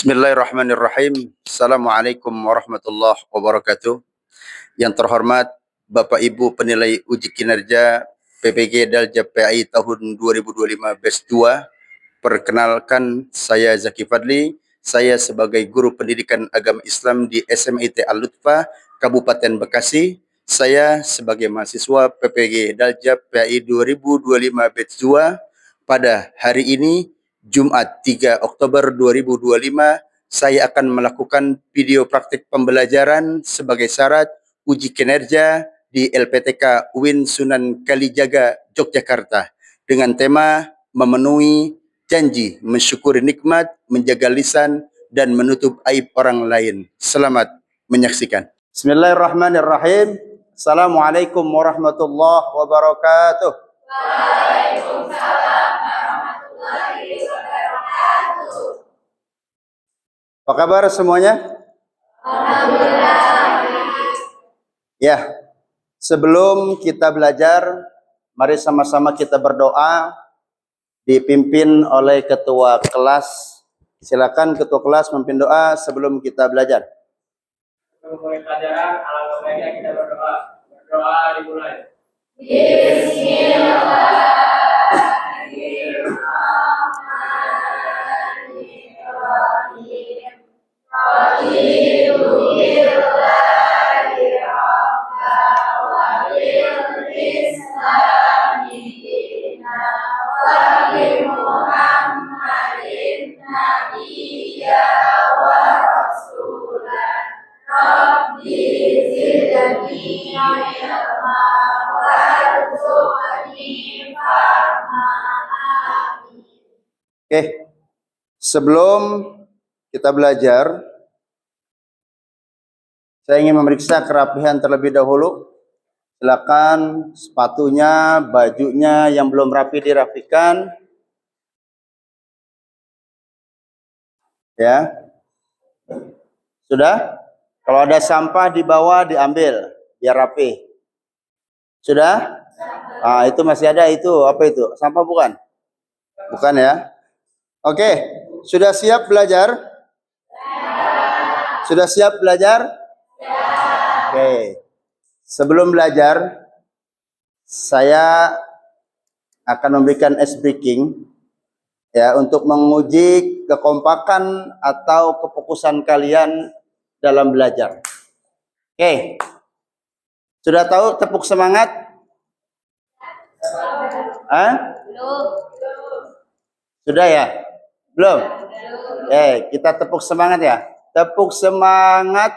Bismillahirrahmanirrahim. Assalamualaikum warahmatullahi wabarakatuh. Yang terhormat Bapak Ibu penilai uji kinerja PPG Dalja PAI tahun 2025 batch 2. Perkenalkan, saya Zaki Fadli. Saya sebagai guru pendidikan agama Islam di SMIT Al-Lutfah, Kabupaten Bekasi. Saya sebagai mahasiswa PPG Dalja PAI 2025 batch 2. Pada hari ini, Jumat 3 Oktober 2025, saya akan melakukan video praktik pembelajaran sebagai syarat uji kinerja di LPTK UIN Sunan Kalijaga, Yogyakarta dengan tema memenuhi janji, mensyukuri nikmat, menjaga lisan, dan menutup aib orang lain. Selamat menyaksikan. Bismillahirrahmanirrahim. Assalamualaikum warahmatullahi wabarakatuh. Waalaikumsalam warahmatullahi wabarakatuh. Apa kabar semuanya? Alhamdulillah. Ya, sebelum kita belajar, mari sama-sama kita berdoa, dipimpin oleh ketua kelas. Silakan ketua kelas memimpin doa sebelum kita belajar. Memulai pelajaran, alangkah baiknya kita berdoa. Berdoa dimulai. Oke, sebelum kita belajar, saya ingin memeriksa kerapihan terlebih dahulu. Silakan sepatunya, bajunya yang belum rapi dirapikan. Ya, sudah? Kalau ada sampah di bawah diambil, biar rapi. Sudah? Ah, itu masih ada itu, apa itu? Sampah bukan? Bukan ya? Oke, sudah siap belajar? Sudah siap belajar? Oke. Sebelum belajar, saya akan memberikan ice breaking ya untuk menguji kekompakan atau kefokusan kalian dalam belajar. Oke. Sudah tahu tepuk semangat? Sudah ya? Belum? Kita tepuk semangat ya. Tepuk semangat.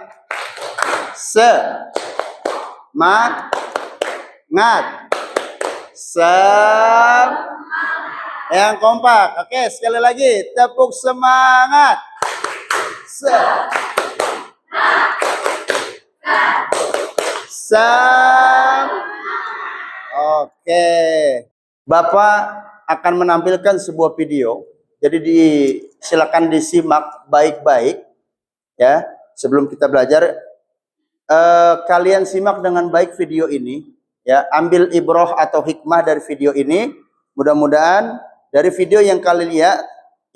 Yang kompak. Oke, sekali lagi. Tepuk semangat. Oke. Bapak akan menampilkan sebuah video. Jadi silakan disimak baik-baik ya. Sebelum kita belajar, kalian simak dengan baik video ini ya. Ambil ibroh atau hikmah dari video ini. Mudah-mudahan dari video yang kalian lihat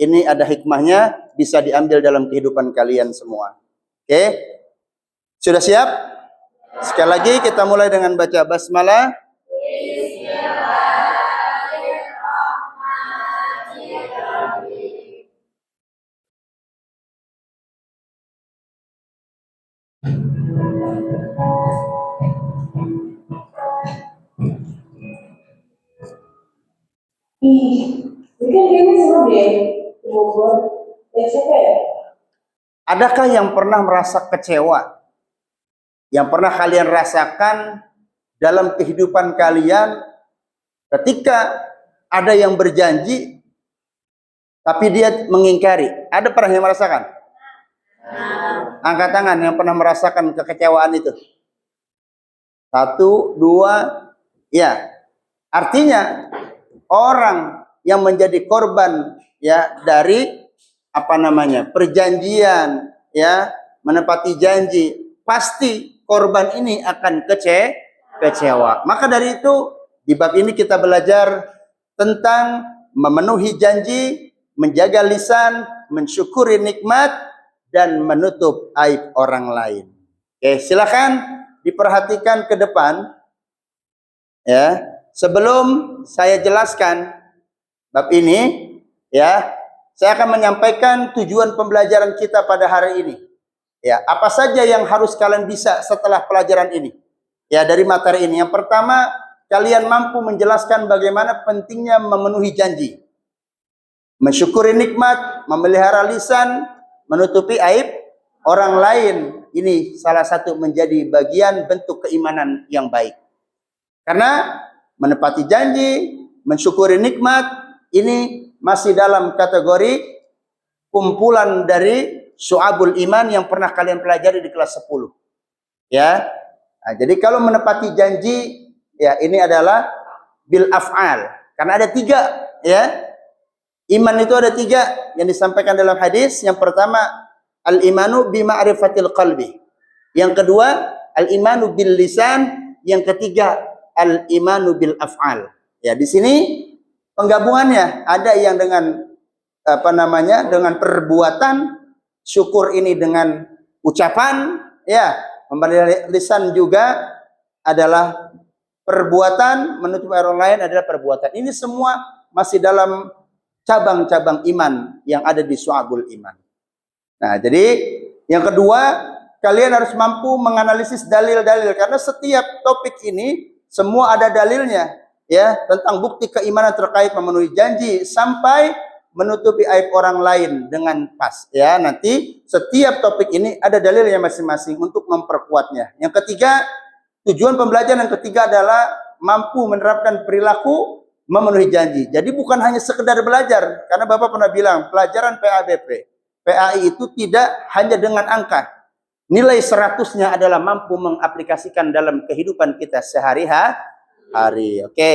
ini ada hikmahnya, bisa diambil dalam kehidupan kalian semua. Oke? Sudah siap? Sekali lagi kita mulai dengan baca basmalah. Adakah yang pernah merasa kecewa? Yang pernah kalian rasakan dalam kehidupan kalian ketika ada yang berjanji tapi dia mengingkari? Ada pernah yang merasakan? Angkat tangan yang pernah merasakan kekecewaan itu. 1, 2, ya. Artinya orang yang menjadi korban ya dari perjanjian ya, menepati janji, pasti korban ini akan kecewa. Maka dari itu di bab ini kita belajar tentang memenuhi janji menjaga lisan, mensyukuri nikmat, dan menutup aib orang lain. Oke, silakan diperhatikan ke depan. Ya, sebelum saya jelaskan bab ini, ya, saya akan menyampaikan tujuan pembelajaran kita pada hari ini. Ya, apa saja yang harus kalian bisa setelah pelajaran ini? Ya, dari materi ini. Yang pertama, kalian mampu menjelaskan bagaimana pentingnya memenuhi janji, mensyukuri nikmat, memelihara lisan, menutupi aib orang lain. Ini salah satu menjadi bagian bentuk keimanan yang baik. Karena menepati janji, mensyukuri nikmat, ini masih dalam kategori kumpulan dari syu'abul iman yang pernah kalian pelajari di kelas 10. Ya. Nah, jadi kalau menepati janji, ya ini adalah bil af'al. Karena ada 3, ya. Iman itu ada 3 yang disampaikan dalam hadis. Yang pertama, al-imanu bima'rifatil qalbi. Yang kedua, al-imanu bil lisan. Yang ketiga, al-imanu bil af'al. Ya, di sini penggabungannya ada yang dengan dengan perbuatan, syukur ini dengan ucapan, ya, memelihara lisan juga adalah perbuatan, menutup orang lain adalah perbuatan. Ini semua masih dalam cabang-cabang iman yang ada di syu'abul iman. Nah, jadi yang kedua, kalian harus mampu menganalisis dalil-dalil, karena setiap topik ini semua ada dalilnya, ya, tentang bukti keimanan terkait memenuhi janji sampai menutupi aib orang lain dengan pas. Ya, nanti setiap topik ini ada dalilnya masing-masing untuk memperkuatnya. Yang ketiga, tujuan pembelajaran yang ketiga adalah mampu menerapkan perilaku memenuhi janji. Jadi bukan hanya sekedar belajar, karena Bapak pernah bilang pelajaran PAI itu tidak hanya dengan angka. Nilai 100-nya adalah mampu mengaplikasikan dalam kehidupan kita sehari-hari. Oke.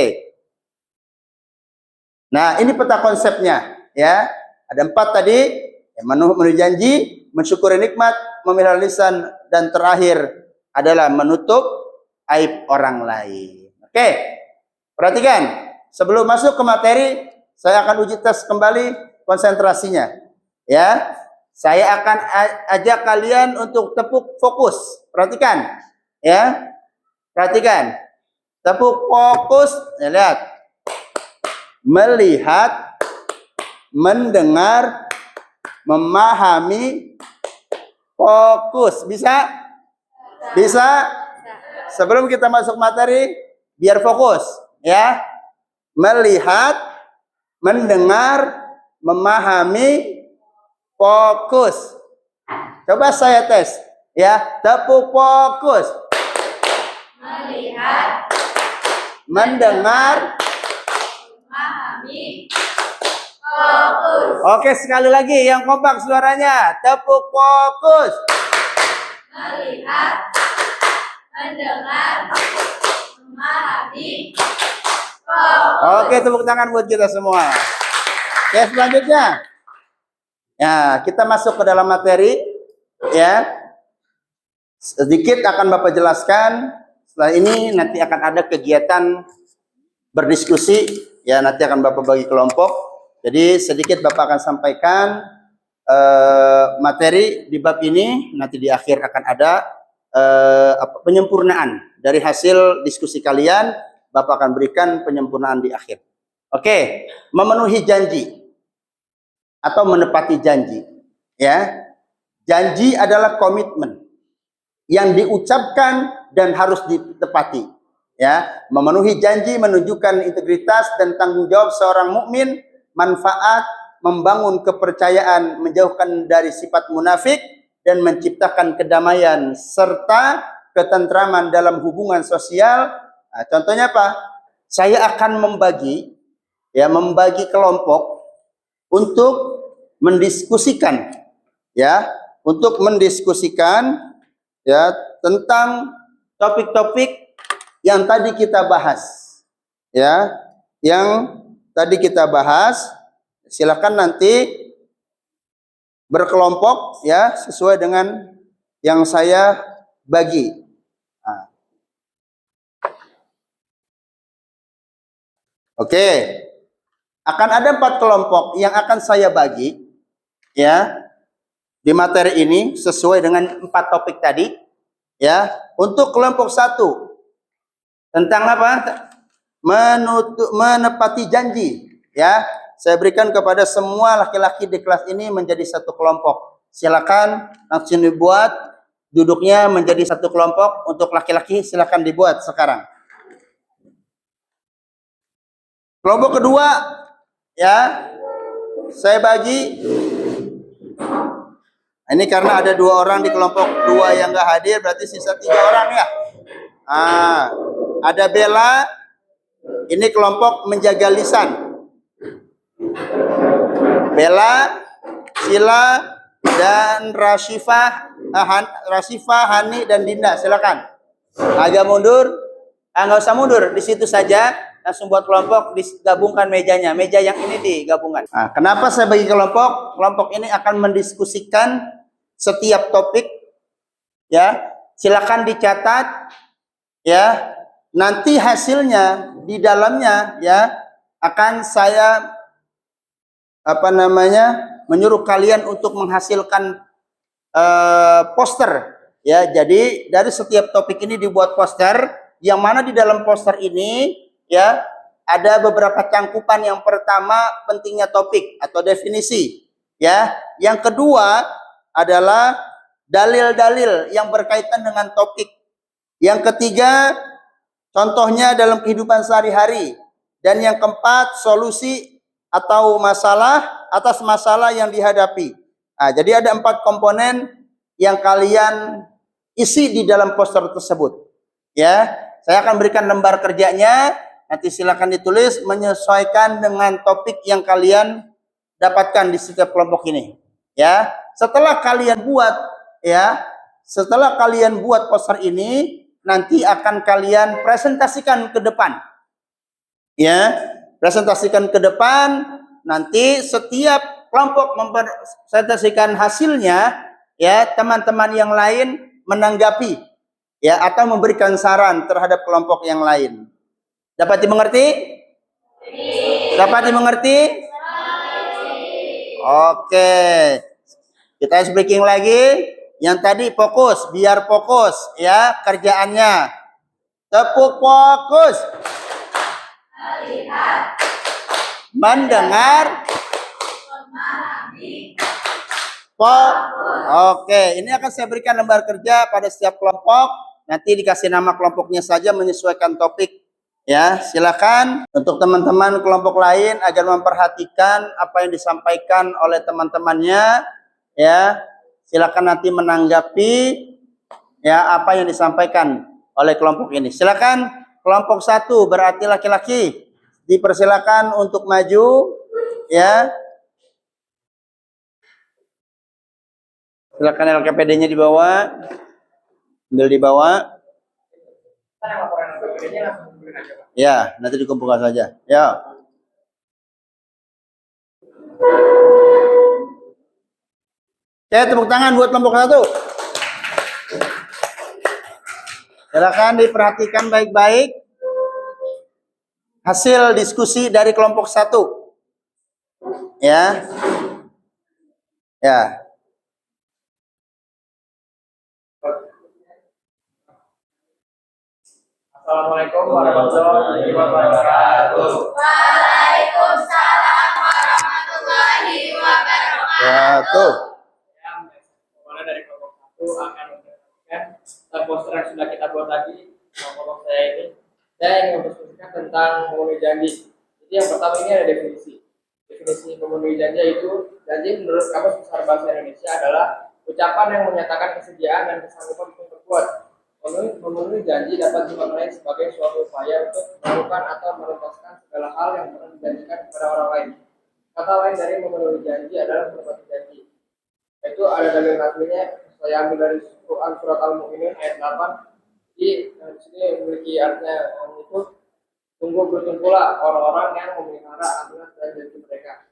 Nah, ini peta konsepnya, ya. Ada 4 tadi, ya, memenuhi janji, mensyukuri nikmat, memelihara lisan, dan terakhir adalah menutup aib orang lain. Oke. Perhatikan, sebelum masuk ke materi, saya akan uji tes kembali konsentrasinya. Ya. Saya akan ajak kalian untuk tepuk fokus. Perhatikan, ya. Perhatikan. Tepuk fokus, ya, lihat. Melihat, mendengar, memahami, fokus. Bisa? Bisa? Sebelum kita masuk materi, biar fokus, ya. Melihat, mendengar, memahami, fokus. Coba saya tes, ya. Tepuk fokus. Melihat, mendengar, memahami, fokus. Oke, sekali lagi yang kompak suaranya. Tepuk fokus. Melihat, mendengar, memahami, fokus. Oke, tepuk tangan buat kita semua. Oke, selanjutnya. Ya, kita masuk ke dalam materi, ya. Sedikit akan Bapak jelaskan. Setelah ini nanti akan ada kegiatan berdiskusi, ya, nanti akan Bapak bagi kelompok. Jadi sedikit Bapak akan sampaikan materi di bab ini. Nanti di akhir akan ada penyempurnaan dari hasil diskusi kalian. Bapak akan berikan penyempurnaan di akhir. Oke, memenuhi janji atau menepati janji, ya. Janji adalah komitmen yang diucapkan dan harus ditepati, ya. Memenuhi janji menunjukkan integritas dan tanggung jawab seorang mukmin, manfaat, membangun kepercayaan, menjauhkan dari sifat munafik, dan menciptakan kedamaian serta ketentraman dalam hubungan sosial. Nah, contohnya apa? Saya akan membagi kelompok untuk mendiskusikan, ya, ya, tentang topik-topik yang tadi kita bahas, ya, yang tadi kita bahas. Silakan nanti berkelompok, ya, sesuai dengan yang saya bagi. Nah. Oke. Akan ada 4 kelompok yang akan saya bagi, ya, di materi ini sesuai dengan 4 topik tadi, ya. Untuk kelompok 1 tentang apa? Menepati janji, ya. Saya berikan kepada semua laki-laki di kelas ini menjadi satu kelompok. Silakan langsung dibuat duduknya menjadi satu kelompok. Untuk laki-laki silakan dibuat sekarang. Kelompok kedua, ya, saya bagi. Ini karena ada 2 orang di kelompok 2 yang nggak hadir, berarti sisa 3 orang ya. Ada Bella, ini kelompok menjaga lisan. Bella, Sila, dan Rasifah, Hani, dan Dinda. Silakan. Agak mundur. Nggak usah mundur, di situ saja. Langsung buat kelompok, digabungkan mejanya. Meja yang ini digabungkan. Kenapa saya bagi kelompok? Kelompok ini akan mendiskusikan setiap topik. Ya, silakan dicatat. Ya, nanti hasilnya di dalamnya, ya, akan saya menyuruh kalian untuk menghasilkan poster, ya. Jadi dari setiap topik ini dibuat poster, yang mana di dalam poster ini, ya, ada beberapa cangkupan. Yang pertama, pentingnya topik atau definisi, ya. Yang kedua adalah dalil-dalil yang berkaitan dengan topik. Yang ketiga, contohnya dalam kehidupan sehari-hari. Dan yang keempat, solusi atau masalah atas masalah yang dihadapi. Jadi ada 4 komponen yang kalian isi di dalam poster tersebut. Ya, saya akan berikan lembar kerjanya. Nanti silakan ditulis menyesuaikan dengan topik yang kalian dapatkan di setiap kelompok ini. Ya, setelah kalian buat poster ini, nanti akan kalian presentasikan ke depan. Ya, presentasikan ke depan. Nanti setiap kelompok mempresentasikan hasilnya, ya, teman-teman yang lain menanggapi, ya, atau memberikan saran terhadap kelompok yang lain. Dapat dimengerti? Dapat dimengerti? Oke. Kita speaking lagi. Yang tadi fokus, biar fokus, ya, kerjaannya. Tepuk fokus. Melihat, mendengar, Oke, ini akan saya berikan lembar kerja pada setiap kelompok. Nanti dikasih nama kelompoknya saja menyesuaikan topik. Ya, silakan untuk teman-teman kelompok lain agar memperhatikan apa yang disampaikan oleh teman-temannya. Ya, silakan nanti menanggapi, ya, apa yang disampaikan oleh kelompok ini. Silakan kelompok 1 berarti laki-laki. Dipersilakan untuk maju, ya. Silakan LKPD-nya dibawa. Ambil dibawa. Ya, nanti dikumpulkan saja. Ya. Oke, tepuk tangan buat kelompok 1. Silakan diperhatikan baik-baik hasil diskusi dari kelompok 1. Ya. Ya. Assalamualaikum warahmatullahi wabarakatuh. Waalaikumsalam warahmatullahi wabarakatuh. Mulai dari kelompok 1 akan mempresentasikan poster yang sudah kita buat tadi. Kelompok saya ini, saya ingin mempresentasikan tentang memenuhi janji. Jadi yang pertama ini ada definisi. Definisi memenuhi janji itu, janji menurut Kamus Besar Bahasa Indonesia adalah ucapan yang menyatakan kesediaan dan kesanggupan untuk berbuat. Memenuhi janji dapat dimaknai sebagai suatu upaya untuk melakukan atau menuntaskan segala hal yang pernah dijanjikan kepada orang lain. Kata lain dari memenuhi janji adalah menepati janji. Itu ada dalil aslinya, saya ambil dari Quran surat Al-Mu'minun ayat 8. Di sini memiliki artinya itu, sungguh bertumpulah orang-orang yang memelihara amanat dan janji mereka.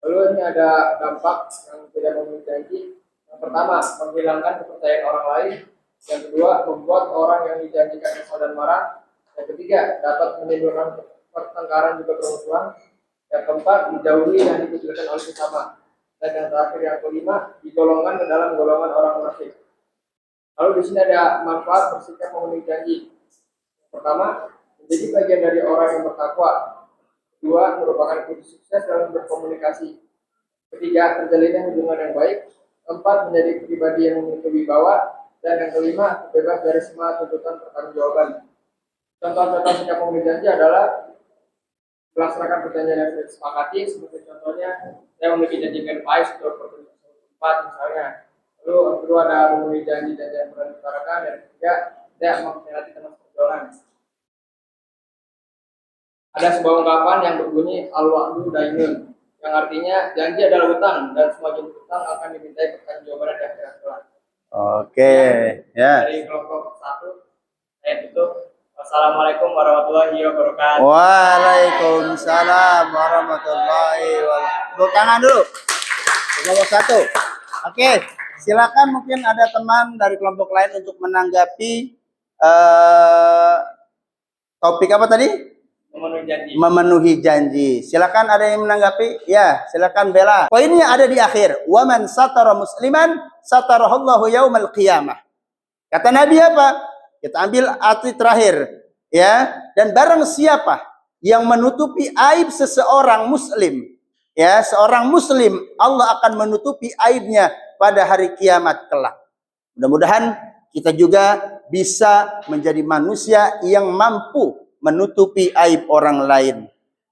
Lalu ini ada dampak yang tidak memenuhi janji. Yang pertama, menghilangkan kepercayaan orang lain. Yang kedua, membuat orang yang dijanjikan kesal dan marah. Yang ketiga, dapat menimbulkan pertengkaran juga permusuhan. Yang keempat, dijauhi dan dikucilkan oleh sesama. Dan yang terakhir yang kelima, digolongkan ke dalam golongan orang munafik. Lalu di sini ada manfaat bersikap memenuhi janji. Yang pertama, menjadi bagian dari orang yang bertakwa. Kedua, merupakan kunci sukses dalam berkomunikasi. Ketiga, terjalinnya hubungan yang baik. Keempat, menjadi pribadi yang memiliki wibawa. Dan yang kelima, bebas dari semua tuntutan pertanggungjawaban. Contoh-contoh sikap memenuhi janji adalah melaksanakan perjanjian yang sudah disepakati. Seperti contohnya, saya memiliki janji dengan Pais untuk pertunjukan tempat misalnya. Lalu yang kedua ada memenuhi janji-janji yang pernah diutarakan. Dan ketiga, tidak mengkhianati teman perjuangan. Ada sebuah ungkapan yang berbunyi al-wa'du dainun, yang artinya janji adalah hutang dan semua jenis hutang akan dimintai pertanggungjawaban di akhirat kelak. Oke, ya. Dari kelompok 1 ayat itu. Assalamualaikum warahmatullahi wabarakatuh. Waalaikumsalam warahmatullahi wabarakatuh. Tepuk tangan dulu. Kelompok 1. Oke, silakan mungkin ada teman dari kelompok lain untuk menanggapi topik apa tadi? Memenuhi janji. Memenuhi janji. Silakan ada yang menanggapi? Ya, silakan Bella. Poinnya ada di akhir. Wa man satara musliman satarahallahu yaumal qiyamah. Kata Nabi apa? Kita ambil arti terakhir, ya. Dan barang siapa yang menutupi aib seseorang muslim, ya, seorang muslim, Allah akan menutupi aibnya pada hari kiamat kelak. Mudah-mudahan kita juga bisa menjadi manusia yang mampu menutupi aib orang lain.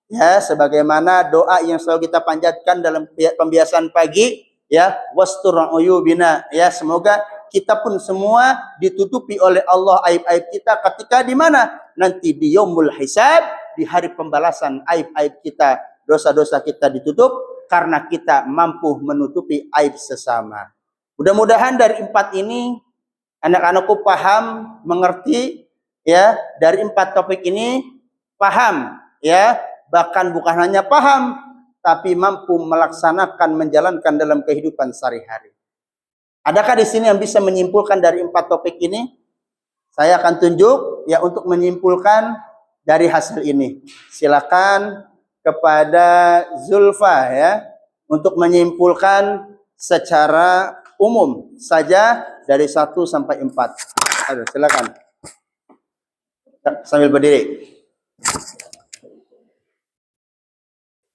Ya, sebagaimana doa yang selalu kita panjatkan dalam pembiasaan pagi, ya, wastur uyubina, ya, semoga kita pun semua ditutupi oleh Allah aib-aib kita ketika di mana? Nanti di yaumul hisab, di hari pembalasan aib-aib kita, dosa-dosa kita ditutup karena kita mampu menutupi aib sesama. Mudah-mudahan dari 4 ini anak-anakku paham, mengerti, ya, dari 4 topik ini paham, ya, bahkan bukan hanya paham tapi mampu melaksanakan, menjalankan dalam kehidupan sehari-hari. Adakah di sini yang bisa menyimpulkan dari 4 topik ini? Saya akan tunjuk, ya, untuk menyimpulkan dari hasil ini. Silakan kepada Zulfa, ya, untuk menyimpulkan secara umum saja dari 1 sampai 4. Aduh, silakan. Sambil berdiri.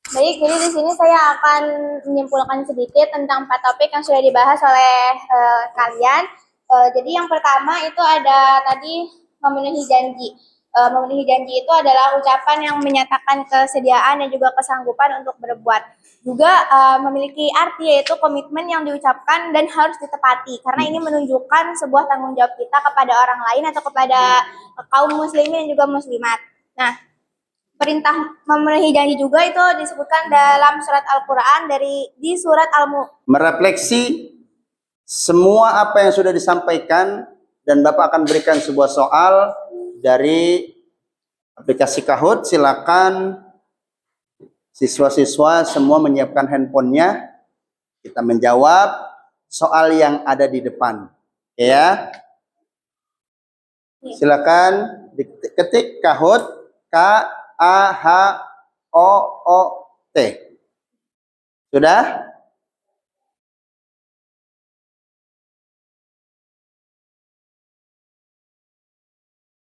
Baik, jadi di sini saya akan menyimpulkan sedikit tentang 4 topik yang sudah dibahas oleh kalian. Jadi yang pertama itu ada tadi memenuhi janji. Memenuhi janji itu adalah ucapan yang menyatakan kesediaan dan juga kesanggupan untuk berbuat. Juga memiliki arti yaitu komitmen yang diucapkan dan harus ditepati. Karena ini menunjukkan sebuah tanggung jawab kita kepada orang lain atau kepada kaum muslimin dan juga muslimat. Nah, perintah memenuhi janji juga itu disebutkan dalam surat Al-Quran di surat Al-Mulk. Merefleksi semua apa yang sudah disampaikan dan Bapak akan berikan sebuah soal dari aplikasi Kahoot. Silakan siswa-siswa semua menyiapkan handphonenya. Kita menjawab soal yang ada di depan. Ya. Silakan diketik Kahoot, K-A-H-O-O-T. Sudah?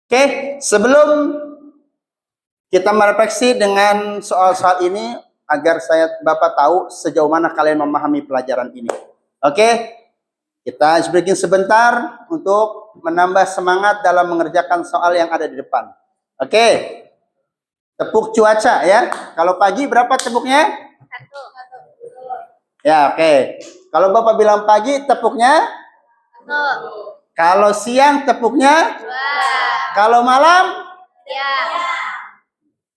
Oke, sebelum kita merefleksi dengan soal-soal ini agar Bapak tahu sejauh mana kalian memahami pelajaran ini. Oke, kita breaking sebentar untuk menambah semangat dalam mengerjakan soal yang ada di depan. Oke, tepuk cuaca ya. Kalau pagi berapa tepuknya? 1. Ya, oke. Kalau Bapak bilang pagi tepuknya? 1. Kalau siang tepuknya? 2. Kalau malam? Ya.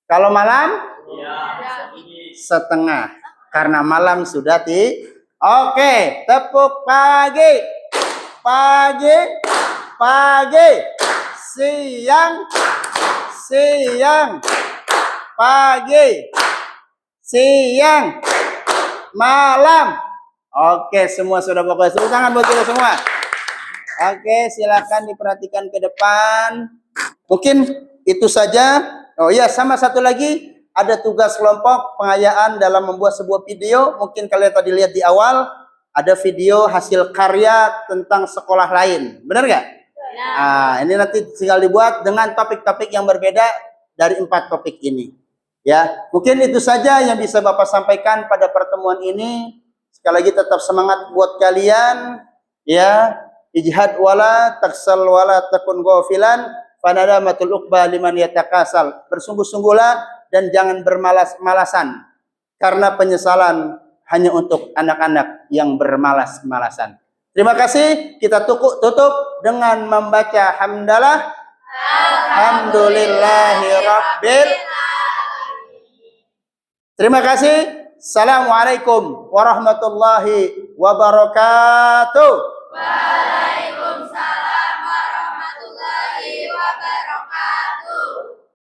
Kalau malam? Ya. Setengah. Karena malam sudah Oke, tepuk pagi. Pagi. Pagi. Siang. Siang. Pagi. Siang. Malam. Oke, semua sudah fokus. Tepuk tangan buat kita semua. Oke, silakan diperhatikan ke depan. Mungkin itu saja. Oh iya, sama satu lagi. ada tugas kelompok pengayaan dalam membuat sebuah video. Mungkin kalian tadi lihat di awal, ada video hasil karya tentang sekolah lain. Benar nggak? Nah, ini nanti tinggal dibuat dengan topik-topik yang berbeda dari 4 topik ini. Ya, mungkin itu saja yang bisa Bapak sampaikan pada pertemuan ini. Sekali lagi tetap semangat buat kalian, ya. Ijhad wala taksal wala takun ghafilan fanadamatul uqba liman yatakasal. Bersungguh-sungguhlah dan jangan bermalas-malasan, karena penyesalan hanya untuk anak-anak yang bermalas-malasan. Terima kasih. Kita tutup dengan membaca hamdalah. Alhamdulillahirabbil. Terima kasih. Assalamualaikum warahmatullahi wabarakatuh.